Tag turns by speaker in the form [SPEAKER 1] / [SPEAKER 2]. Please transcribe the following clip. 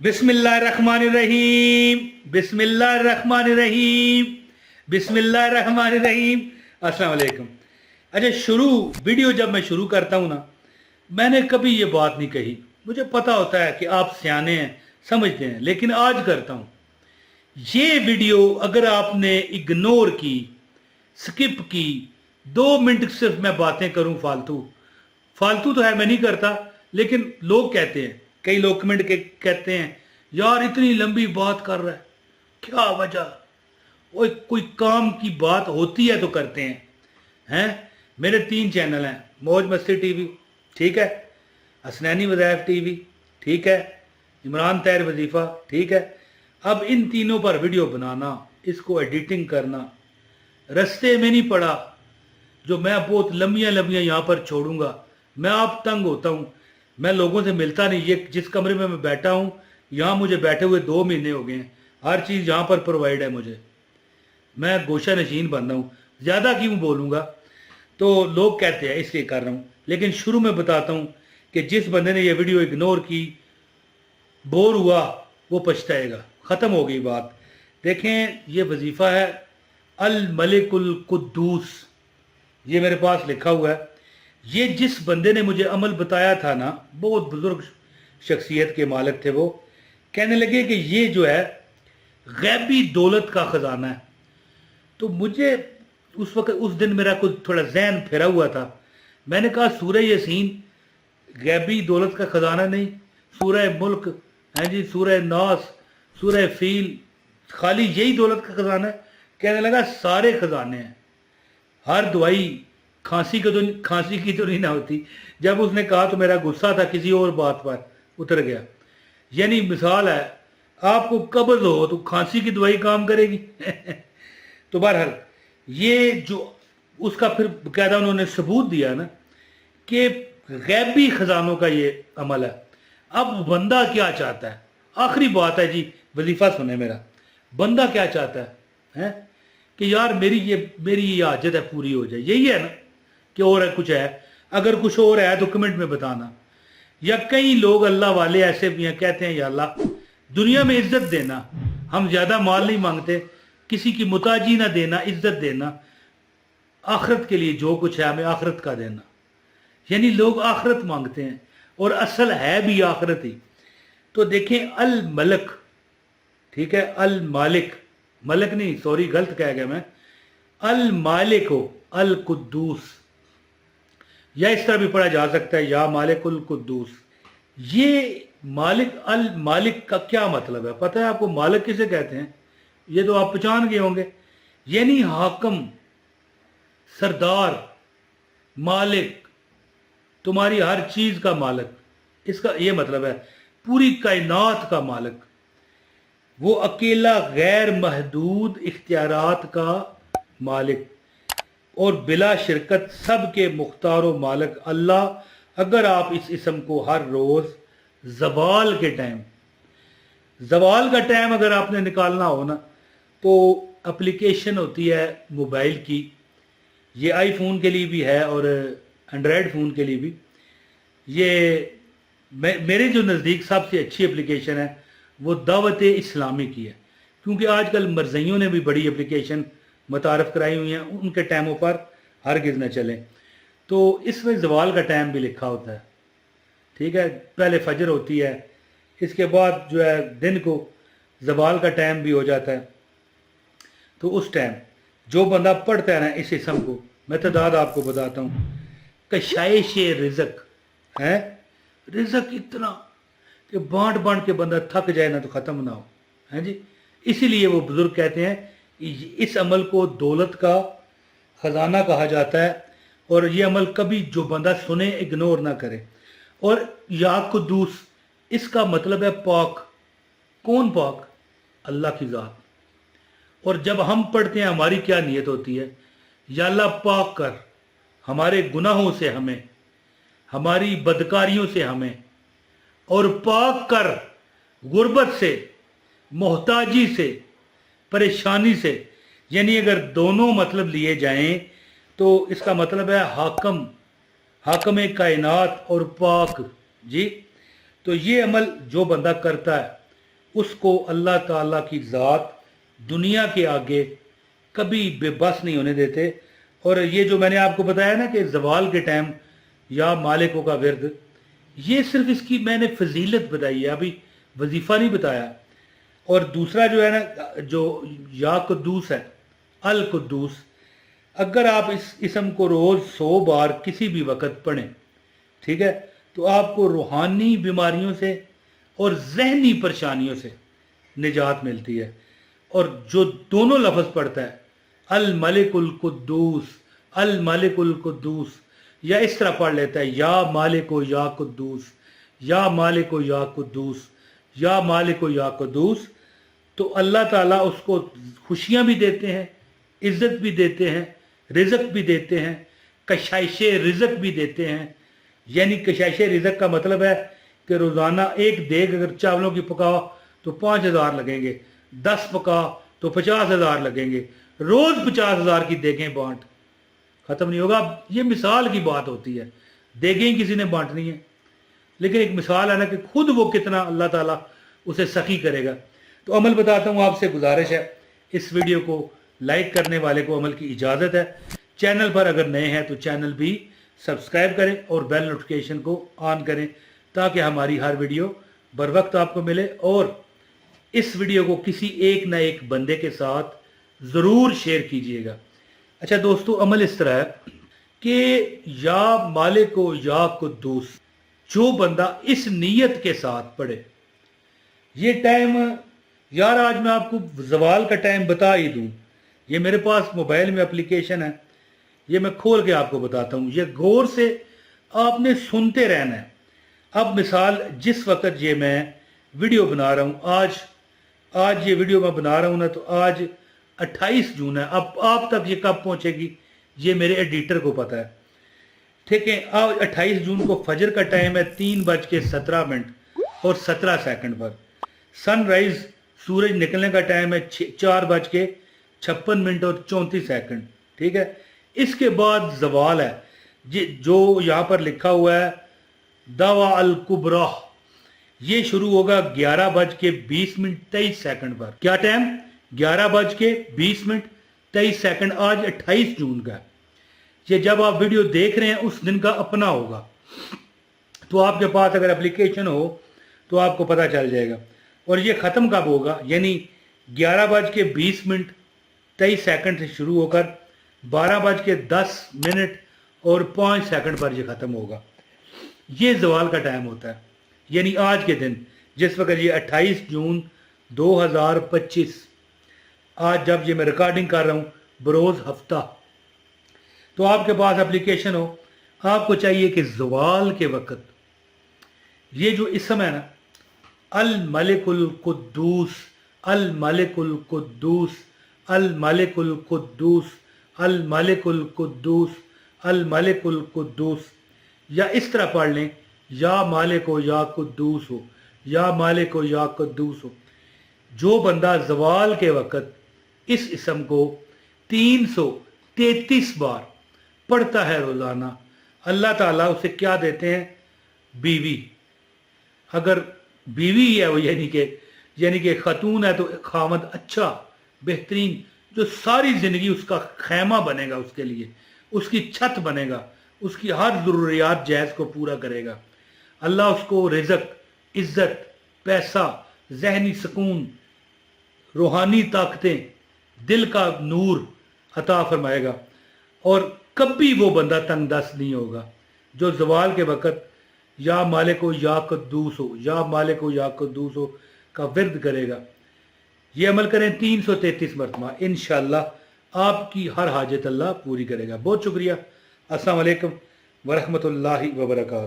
[SPEAKER 1] बिस्मिल्लाहिर्रहमानिर्रहीम बिस्मिल्लाहिर्रहमानिर्रहीम बिस्मिल्लाहिर्रहमानिर्रहीम। अस्सलाम वालेकुम। अच्छा, वीडियो जब मैं शुरू करता हूँ ना, मैंने कभी ये बात नहीं कही। मुझे पता होता है कि आप सियाने हैं, समझते हैं, लेकिन आज करता हूँ। ये वीडियो अगर आपने इग्नोर की, स्किप की, 2 मिनट सिर्फ मैं बातें करूँ फालतू तो है, मैं नहीं करता, लेकिन लोग कहते हैं, कई लोग कमेंट के कहते हैं यार इतनी लंबी बात कर रहा है, क्या वजह? वो कोई काम की बात होती है तो करते हैं। मेरे 3 चैनल हैं, मौज मस्ती टीवी, ठीक है, हसनैनी वज़ाइफ टीवी, ठीक है, इमरान तैर वजीफ़ा, ठीक है। अब इन तीनों पर वीडियो बनाना, इसको एडिटिंग करना, रस्ते में नहीं पड़ा जो मैं बहुत लंबियाँ यहाँ पर छोड़ूंगा। मैं आप तंग होता हूँ, मैं लोगों से मिलता नहीं। ये जिस कमरे में मैं बैठा हूँ, यहाँ मुझे बैठे हुए 2 महीने हो गए हैं। हर चीज़ यहाँ पर प्रोवाइड है मुझे, मैं गोशा नशीन बन रहा हूँ। ज़्यादा क्यों बोलूँगा, तो लोग कहते हैं इसलिए कर रहा हूँ। लेकिन शुरू में बताता हूँ कि जिस बंदे ने ये वीडियो इग्नोर की, बोर हुआ, वो पछताएगा। ख़त्म हो गई बात। देखें, ये वजीफ़ा है अल मलिकुल कुद्दूस, ये मेरे पास लिखा हुआ है। ये जिस बंदे ने मुझे अमल बताया था ना, बहुत बुजुर्ग शख्सियत के मालिक थे, वो कहने लगे कि ये जो है गैबी दौलत का ख़जाना है। तो मुझे उस दिन मेरा कुछ थोड़ा जहन फिरा हुआ था। मैंने कहा सूरह यासीन गैबी दौलत का ख़जाना नहीं, सूरह मुल्क है जी, सूरह नास, सूरह फील, खाली यही दौलत का ख़जाना है। कहने लगा सारे ख़जाने हैं। हर दवाई खांसी की तो नहीं ना होती। जब उसने कहा तो मेरा गुस्सा था किसी और बात पर उतर गया। यानी मिसाल है, आपको कब्ज़ हो तो खांसी की दवाई काम करेगी। तो बहरहाल ये जो उसका फिर बकायदा उन्होंने सबूत दिया ना कि गैबी ख़जानों का ये अमल है। अब बंदा क्या चाहता है, आखिरी बात है जी, वजीफ़ा सुने मेरा। बंदा क्या चाहता है कि यार मेरी ये हाजत है पूरी हो जाए, यही है ना कि और है कुछ है? अगर कुछ और है तो कमेंट में बताना। या कई लोग अल्लाह वाले ऐसे भी हैं, कहते हैं या अल्लाह दुनिया में इज्जत देना, हम ज़्यादा माल नहीं मांगते, किसी की मुताजी ना देना, इज्जत देना, आखिरत के लिए जो कुछ है हमें आखिरत का देना। यानी लोग आखिरत मांगते हैं और असल है भी आखिरत ही। तो देखें, अल मलक, ठीक है, अल मालिक, मलक नहीं, सॉरी गलत कह गया मैं, अल मालिक हो, अल कुद्दूस, या इस तरह भी पढ़ा जा सकता है या मालिकुल कुद्दूस। ये मालिक, अल मालिक का क्या मतलब है पता है आपको? मालिक किसे कहते हैं ये तो आप पहचान गए होंगे। यानी हाकम, सरदार, मालिक, तुम्हारी हर चीज का मालिक, इसका ये मतलब है, पूरी कायनात का मालिक। वो अकेला गैर महदूद इख्तियारात का मालिक और बिला शिरकत सब के मुख्तार व मालिक अल्लाह। अगर आप इस इसम को हर रोज़ ज़वाल का टाइम अगर आपने निकालना हो ना, तो एप्लीकेशन होती है मोबाइल की, ये आईफोन के लिए भी है और एंड्रॉयड फ़ोन के लिए भी। ये मेरे जो नज़दीक सबसे अच्छी एप्लीकेशन है वो दावत इस्लामी की है, क्योंकि आजकल मरज़इयों ने भी बड़ी एप्लीकेशन मुतारफ़ कराई हुई हैं, उनके टाइमों पर हरगिज़ न चलें। तो इसमें ज़वाल का टाइम भी लिखा होता है, ठीक है, पहले फजर होती है, इसके बाद जो है दिन को ज़वाल का टाइम भी हो जाता है। तो उस टाइम जो बंदा पढ़ता है ना इस इसम को, मैं तादाद आपको बताता हूँ, कशाइश रिज़क है, रिज़क इतना कि बांट के बंदा थक जाए ना तो ख़त्म ना हो, है जी। इसीलिए वो बुज़ुर्ग कहते हैं इस अमल को दौलत का ख़जाना कहा जाता है, और ये अमल कभी जो बंदा सुने इग्नोर ना करे। और या कुद्दूस, इसका मतलब है पाक। कौन पाक? अल्लाह की ज़ात। और जब हम पढ़ते हैं हमारी क्या नीयत होती है? या अल्लाह पाक कर हमारे गुनाहों से हमें, हमारी बदकारियों से हमें, और पाक कर गुर्बत से, मोहताजी से, परेशानी से। यानी अगर दोनों मतलब लिए जाएं तो इसका मतलब है हाकम कायनात और पाक जी। तो ये अमल जो बंदा करता है उसको अल्लाह ताला की ज़ात दुनिया के आगे कभी बेबस नहीं होने देते। और ये जो मैंने आपको बताया ना कि ज़वाल के टाइम या मालिकों का विर्द, ये सिर्फ इसकी मैंने फजीलत बताई है, अभी वजीफ़ा नहीं बताया। और दूसरा जो है ना, जो या कुद्दूस है, अल कुद्दूस, अगर आप इस इसम को रोज़ 100 बार किसी भी वक़्त पढ़ें, ठीक है, तो आपको रूहानी बीमारियों से और जहनी परेशानियों से निजात मिलती है। और जो दोनों लफ्ज़ पढ़ता है, अल मलिकुल कुद्दूस, अल मलिकुल कुद्दूस, या इस तरह पढ़ लेता है, या मालिको या कुद्दूस, या मालिको या कुद्दूस, या मालिको या कुद्दूस, तो अल्लाह ताला उसको खुशियाँ भी देते हैं, इज़्ज़त भी देते हैं, रिज़्क़ भी देते हैं, कशाइश रिज़्क़ भी देते हैं। यानी कशाइश रिज़्क़ का मतलब है कि रोज़ाना एक देग अगर चावलों की पकाओ तो 5,000 लगेंगे, 10 पका तो 50,000 लगेंगे, रोज़ 50,000 की देगें बांट, ख़त्म नहीं होगा। ये मिसाल की बात होती है, देगें किसी ने बांटनी है, लेकिन एक मिसाल है ना कि खुद वो कितना अल्लाह ताला उसे सखी करेगा। तो अमल बताता हूँ, आपसे गुजारिश है, इस वीडियो को लाइक करने वाले को अमल की इजाज़त है। चैनल पर अगर नए हैं तो चैनल भी सब्सक्राइब करें और बेल नोटिफिकेशन को ऑन करें ताकि हमारी हर वीडियो बर वक्त आपको मिले। और इस वीडियो को किसी एक ना एक बंदे के साथ ज़रूर शेयर कीजिएगा। अच्छा दोस्तों, अमल इस तरह है कि या मालिको या कुद्दूस, जो बंदा इस नीयत के साथ पढ़े, ये टाइम यार आज मैं आपको ज़वाल का टाइम बता ही दूं, ये मेरे पास मोबाइल में एप्लीकेशन है, ये मैं खोल के आपको बताता हूँ, ये गौर से आपने सुनते रहना है। अब मिसाल जिस वक्त ये मैं वीडियो बना रहा हूँ, आज ये वीडियो मैं बना रहा हूँ ना, तो आज 28 जून है। अब आप तक ये कब पहुँचेगी ये मेरे एडिटर को पता है, ठीक है। आज 28 जून को फजर का टाइम है 3:17 और 17 पर। सनराइज सूरज निकलने का टाइम है 4:56 और 34, ठीक है। इसके बाद ज़वाल है, जो यहाँ पर लिखा हुआ है दावा अल कुबरा, ये शुरू होगा 11:20 23 पर। क्या टाइम? 11:20 23। आज 28 जून का। ये जब आप वीडियो देख रहे हैं उस दिन का अपना होगा, तो आपके पास अगर एप्लीकेशन हो तो आपको पता चल जाएगा। और ये ख़त्म कब होगा, यानी 11:20 23 से शुरू होकर 12:10 और 5 पर ये ख़त्म होगा। ये ज़वाल का टाइम होता है, यानी आज के दिन जिस वक्त ये 28 जून 2025, आज जब ये मैं रिकॉर्डिंग कर रहा हूँ बरोज़ हफ्ता, तो आपके पास एप्लीकेशन हो, आपको चाहिए कि ज़वाल के वक़्त ये जो इसम है ना, अल मलिकुल कुद्दूस, अल मलिकुल कुद्दूस, अल मलिकुल कुद्दूस, अल मलिकुल कुद्दूस, अल मलिकुल कुद्दूस, या इस तरह पढ़ लें, या मालिको या कुद्दूस हो, या मालिको या कुद्दूस हो। जो बंदा ज़वाल के वक़्त इस इसम को 333 बार पढ़ता है रोज़ाना, अल्लाह ताला उसे क्या देते हैं? बीवी। अगर बीवी है वो, यानी कि खतून है, तो खामद अच्छा बेहतरीन, जो सारी ज़िंदगी उसका खैमा बनेगा, उसके लिए उसकी छत बनेगा, उसकी हर ज़रूरियात जैज़ को पूरा करेगा। अल्लाह उसको रिज़्क़, इज़्ज़त, पैसा, ज़हनी सुकून, रूहानी ताकतें, दिल का नूर अता फरमाएगा, और कभी वो बंदा तंग दस्त नहीं होगा जो ज़वाल के वक़्त या मालिको या कुद्दूस हो, या मालिको या कुद्दूस हो का विर्द करेगा। ये अमल करें 333 मरतबा, इंशाअल्लाह आपकी हर हाजत अल्लाह पूरी करेगा। बहुत शुक्रिया। अस्सलाम वालेकुम वरहमतुल्लाहि वबरकातुहू।